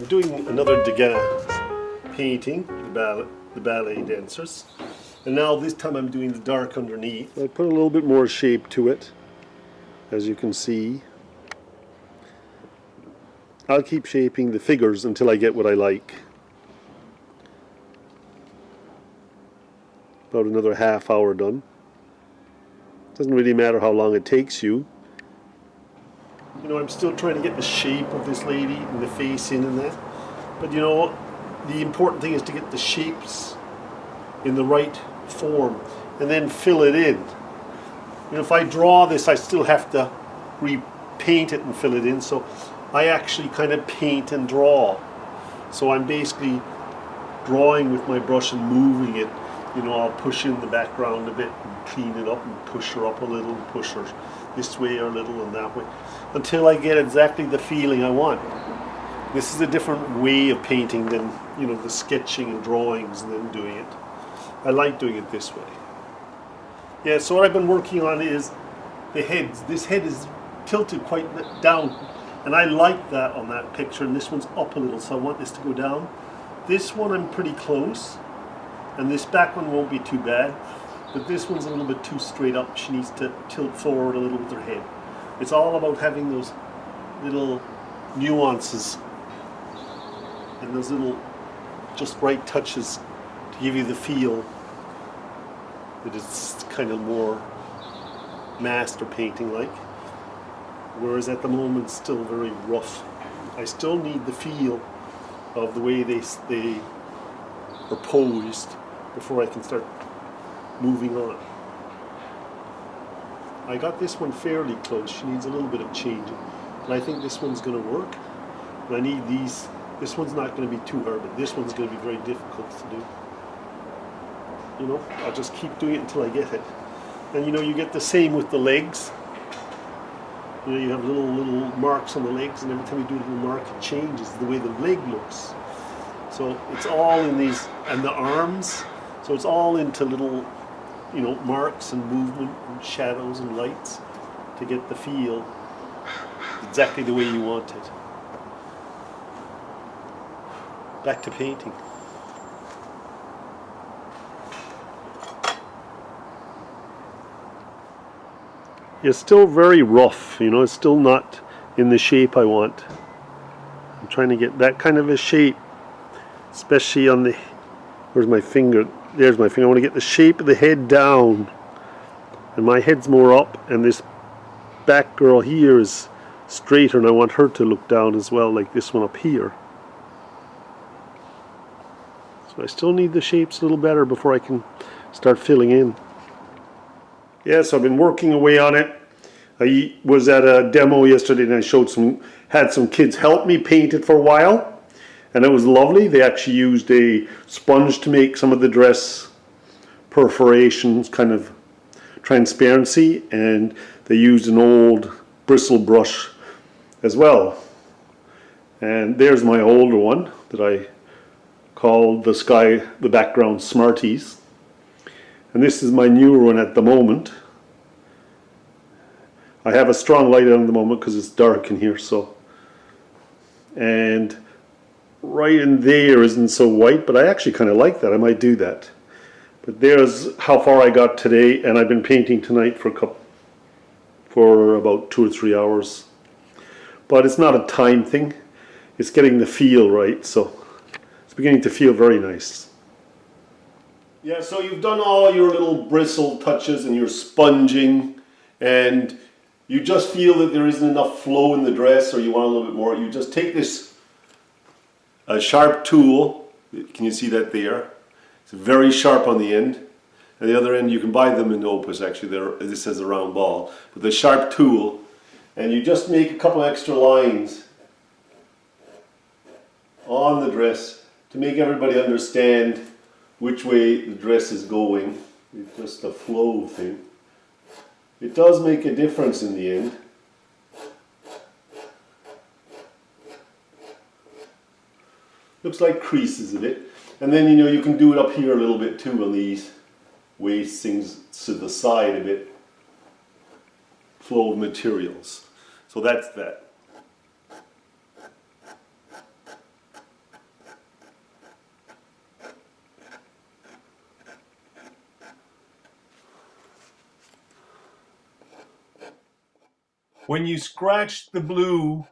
doing another Degas painting, the ballet dancers. And now this time I'm doing the dark underneath. I put a little bit more shape to it, as you can see. I'll keep shaping the figures until I get what I like. About another half hour done. Doesn't really matter how long it takes you. You know, I'm still trying to get the shape of this lady and the face in and that. But you know, the important thing is to get the shapes in the right form and then fill it in. You know, if I draw this, I still have to repaint it and fill it in. So I actually kind of paint and draw. So I'm basically drawing with my brush and moving it. You know, I'll push in the background a bit and clean it up and push her up a little and push her this way or a little and that way until I get exactly the feeling I want. This is a different way of painting than, you know, the sketching and drawings and then doing it. I like doing it this way. Yeah, so what I've been working on is the heads. This head is tilted quite down, and I like that on that picture, and this one's up a little, so I want this to go down. This one I'm pretty close, and this back one won't be too bad, but this one's a little bit too straight up. She needs to tilt forward a little with her head. It's all about having those little nuances and those little just right touches to give you the feel that it's kind of more master painting like, whereas at the moment it's still very rough. I still need the feel of the way they are posed before I can start moving on. I got this one fairly close. She needs a little bit of changing, but I think this one's going to work. And I need these. This one's not going to be too hard, but this one's going to be very difficult to do. You know, I'll just keep doing it until I get it. And you know, you get the same with the legs. You know, you have little marks on the legs, and every time you do a little mark, it changes the way the leg looks. So it's all in these, and the arms. So it's all into little, you know, marks and movement and shadows and lights to get the feel exactly the way you want it. Back to painting. It's still very rough, you know, it's still not in the shape I want. I'm trying to get that kind of a shape, especially on the, where's my finger? There's my finger. I want to get the shape of the head down, and my head's more up, and this back girl here is straighter, and I want her to look down as well, like this one up here. So I still need the shapes a little better before I can start filling in. Yeah, so I've been working away on it. I was at a demo yesterday and I had some kids help me paint it for a while, and it was lovely. They actually used a sponge to make some of the dress perforations kind of transparency, and they used an old bristle brush as well. And there's my older one that I called the background Smarties. And this is my newer one at the moment. I have a strong light on at the moment because it's dark in here, so. And right in there isn't so white, but I actually kind of like that. I might do that. But there's how far I got today, and I've been painting tonight for about 2 or 3 hours. But it's not a time thing. It's getting the feel right, so it's beginning to feel very nice. Yeah, so you've done all your little bristle touches and your sponging, and you just feel that there isn't enough flow in the dress, or you want a little bit more. You just take this sharp tool. Can you see that there? It's very sharp on the end. And the other end, you can buy them in Opus actually. This has a round ball. With the sharp tool, and you just make a couple extra lines on the dress to make everybody understand which way the dress is going. It's just a flow thing. It does make a difference in the end. Looks like creases a bit. And then, you know, you can do it up here a little bit too on these waist things to the side a bit. Flow of materials. So that's that. When you scratch the blue,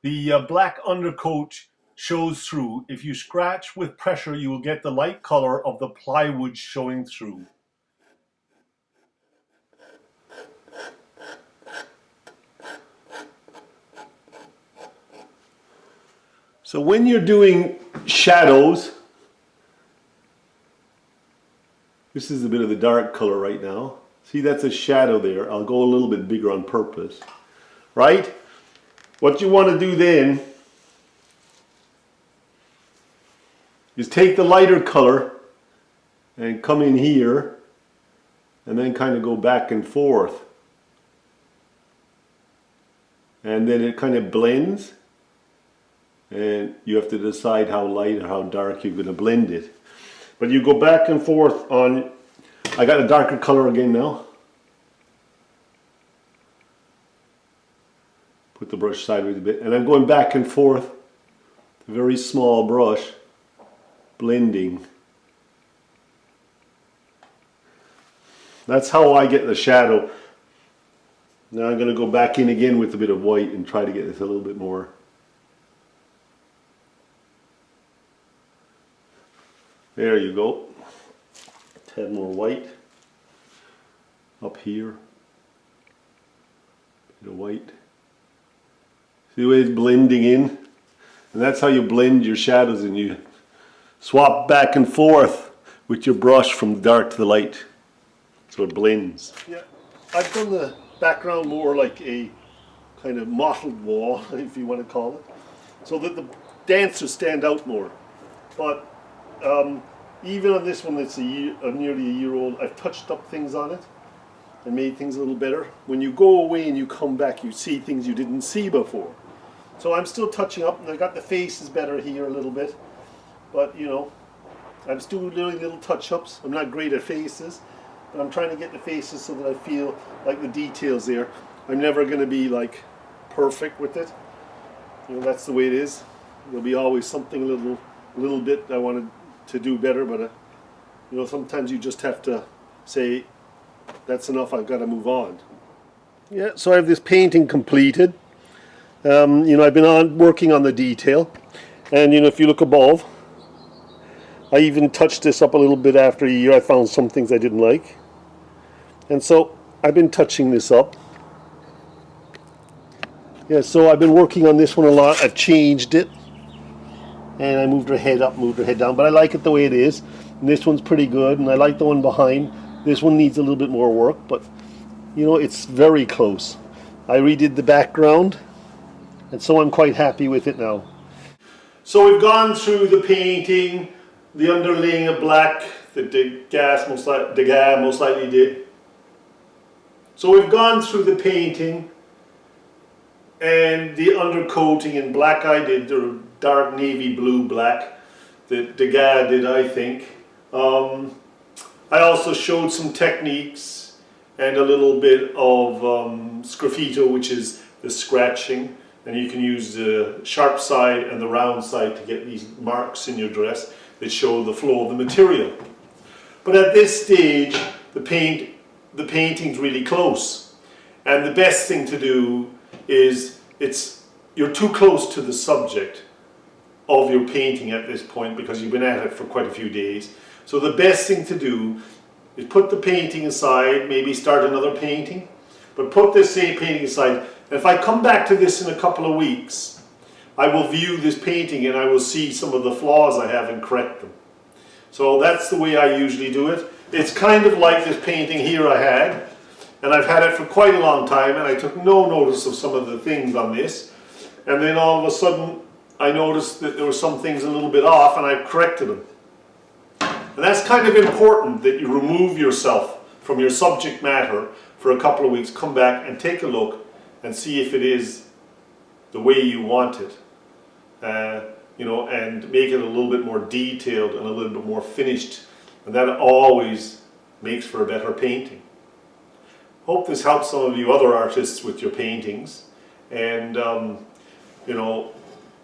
the black undercoat shows through. If you scratch with pressure, you will get the light color of the plywood showing through. So when you're doing shadows, this is a bit of the dark color right now. See, that's a shadow there. I'll go a little bit bigger on purpose, right? What you want to do then is take the lighter color and come in here and then kind of go back and forth. And then it kind of blends. And you have to decide how light or how dark you're going to blend it. But you go back and forth on, I got a darker color again now. Put the brush sideways a bit, and I'm going back and forth, a very small brush, blending. That's how I get the shadow. Now I'm going to go back in again with a bit of white and try to get this a little bit more. There you go. Tad more white up here. Bit of white. See the way it's blending in? And that's how you blend your shadows, and you swap back and forth with your brush from the dark to the light. So it blends. Yeah, I've done the background more like a kind of mottled wall, if you want to call it, so that the dancers stand out more. But even on this one that's nearly a year old, I've touched up things on it and made things a little better. When you go away and you come back, you see things you didn't see before. So I'm still touching up, and I got the faces better here a little bit. But you know, I'm still doing little touch-ups. I'm not great at faces, but I'm trying to get the faces so that I feel like the details there. I'm never going to be like perfect with it. You know, that's the way it is. There'll be always something a little bit I wanted to do better, but you know, sometimes you just have to say, that's enough, I've got to move on. Yeah, so I have this painting completed. You know, I've been working on the detail, and you know, if you look above, I even touched this up a little bit after a year. I found some things I didn't like, and so I've been touching this up. Yeah, so I've been working on this one a lot. I've changed it, and I moved her head up, moved her head down, but I like it the way it is. And this one's pretty good, and I like the one behind. This one needs a little bit more work, but you know, it's very close. I redid the background, and so I'm quite happy with it now. So we've gone through the painting, the underlaying of black that Degas most likely did. So we've gone through the painting and the undercoating in black. I did the dark navy blue black that Degas did, I think. I also showed some techniques and a little bit of sgraffito, which is the scratching, and you can use the sharp side and the round side to get these marks in your dress that show the flow of the material. But at this stage, the painting's really close, and the best thing to do is you're too close to the subject of your painting at this point because you've been at it for quite a few days. So the best thing to do is put the painting aside, maybe start another painting, but put this same painting aside. And if I come back to this in a couple of weeks, I will view this painting and I will see some of the flaws I have and correct them. So that's the way I usually do it. It's kind of like this painting here I had, and I've had it for quite a long time, and I took no notice of some of the things on this, and then all of a sudden I noticed that there were some things a little bit off, and I corrected them. And that's kind of important, that you remove yourself from your subject matter for a couple of weeks, come back and take a look and see if it is the way you want it. You know, and make it a little bit more detailed and a little bit more finished, and that always makes for a better painting. Hope this helps some of you other artists with your paintings, and you know,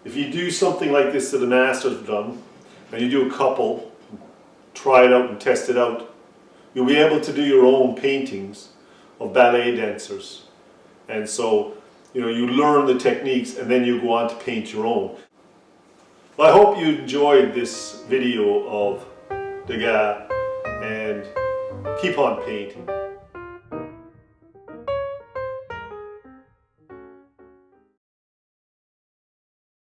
if you do something like this that the masters have done, and you do a couple, try it out and test it out, you'll be able to do your own paintings of ballet dancers. And so You know, you learn the techniques and then you go on to paint your own. Well, I hope you enjoyed this video of Degas, and keep on painting.